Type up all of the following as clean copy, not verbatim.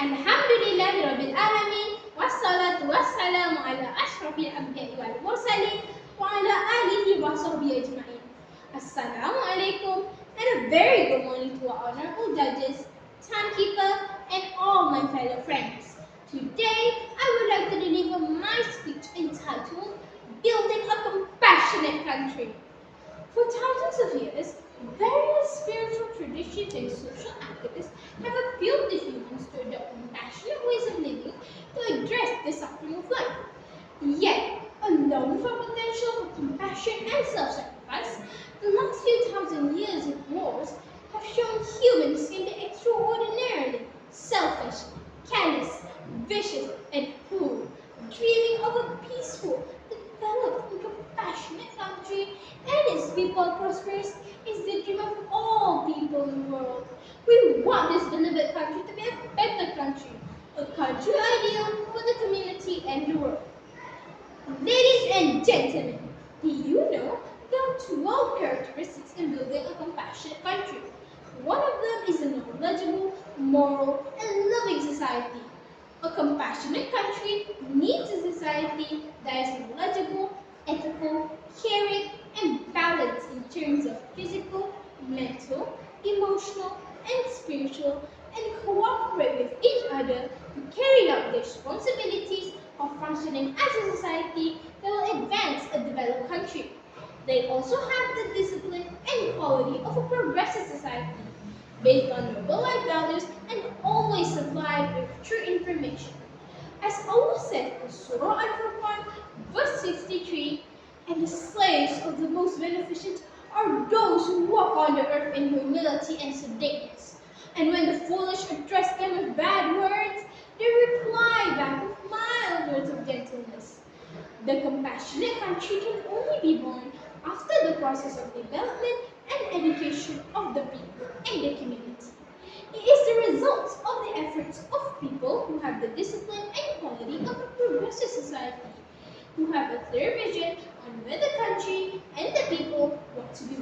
Alhamdulillahi Rabbil Alamin. Wassalatu wassalamu ala ashrafil anbiya'i wal mursalin wa ala alihi wa sahbihi ajma'in. Assalamu alaikum and a very good morning to our honorable judges, timekeeper, and all my fellow friends. Today, I would like to deliver my speech entitled Building a Compassionate Country. For thousands of years, various spiritual traditions and social activists have appealed to humans to adopt compassionate ways of living to address the suffering of life. Yet, alone for potential for compassion and self-sacrifice, the last few thousand years of wars have shown humans can be extraordinarily selfish, callous, vicious, and cruel, dreaming of a peaceful, developed, and compassionate country and its people prosperous is the dream of all people in the world. We want this beloved country to be a better country, a country ideal for the community and the world. Ladies and gentlemen, do you know there are 12 characteristics in building a compassionate country? One of them is a knowledgeable, moral, and loving society. A compassionate country needs a society that is knowledgeable, ethical, caring, and balanced in terms of physical, mental, emotional, and spiritual, and cooperate with each other to carry out their responsibilities of functioning as a society that will advance a developed country. They also have the discipline and quality of a progressive society, based on noble life values and always supplied with true information. As Allah said in Surah Al-Furqan, verse 63, and the slaves of the most beneficent are those who walk on the earth in humility and sedateness. And when the foolish address them with bad words, they reply back with mild words of gentleness. The compassionate country can only be born after the process of development and education of the people and the community. It is the result of the efforts of people who have the discipline and quality of a progressive society, who have a clear vision on where the country and the people want to be.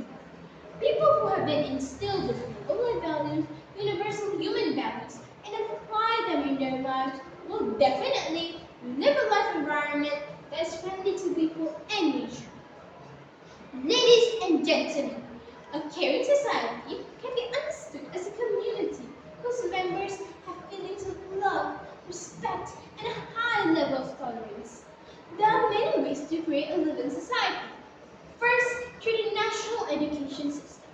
People who have been instilled with noble life values, universal human values, and apply them in their lives will definitely live a life environment that is friendly to people and nature. Ladies and gentlemen, a caring society can be understood as a community whose members have feelings of love, respect, and a high level of tolerance. There are many ways to create a living society. First, through the national education system.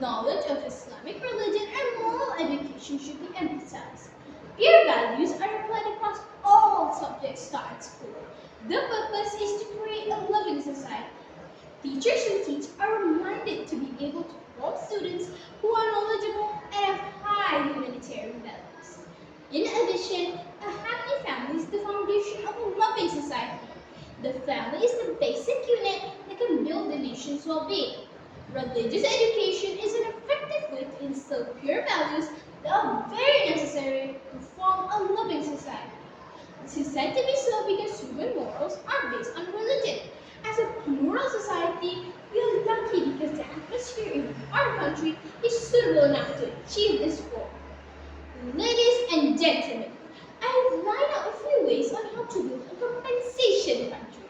Knowledge of Islamic religion and moral education should be emphasized. Peer values are applied across all subjects taught at school. The purpose is to create a loving society. Teachers who teach are reminded to be able to form students who are knowledgeable and have high humanitarian values. In addition, a happy family is the foundation of a loving society. The family is the basic unit that can build the nation's well-being. Religious education is an effective way to instill pure values that are very necessary to form a loving society. This is said to be so because human morals are based on religion. As a plural society, we are lucky because the atmosphere in our country is suitable enough to achieve this goal. Ladies and gentlemen, I have lined out a few ways on how to build a compensation country.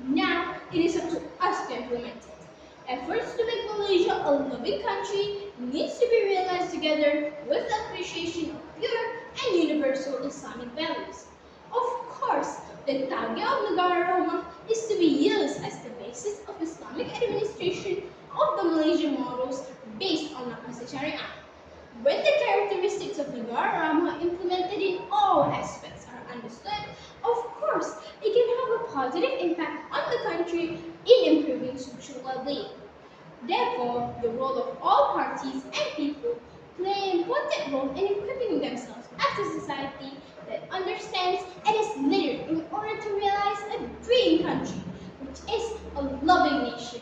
Now, it is up to us to implement it. Efforts to make Malaysia a loving country needs to be realized together with the appreciation of pure and universal Islamic values. Of course, the target of Negara Rahmah is to be used as the basis of Islamic administration of the Malaysian models based on Ahmad Sharia. When the characteristics of Negara Rahmah implemented in all aspects are understood, of course, it can have a positive impact on the country in improving social well-being. Therefore, the role of all parties and people play an important role in equipping themselves as a society that understands and is literate in order to realize a dream country, which is a loving nation.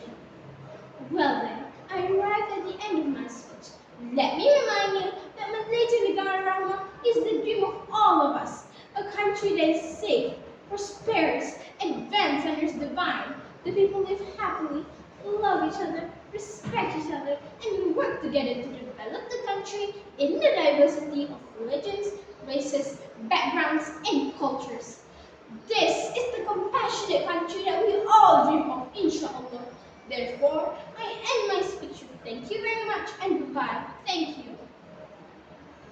Well then, I arrived at the end of my speech. Let me remind you that Malaysia Negara Rahmah is the dream of all of us, a country that is safe, prosperous, advanced and is divine. The people live happily, love each other, respect each other, and work together to develop the country in the diversity of religions, races, backgrounds, and cultures. This is the compassionate country that we all dream of, inshallah. Therefore, I end my speech. Thank you very much and goodbye.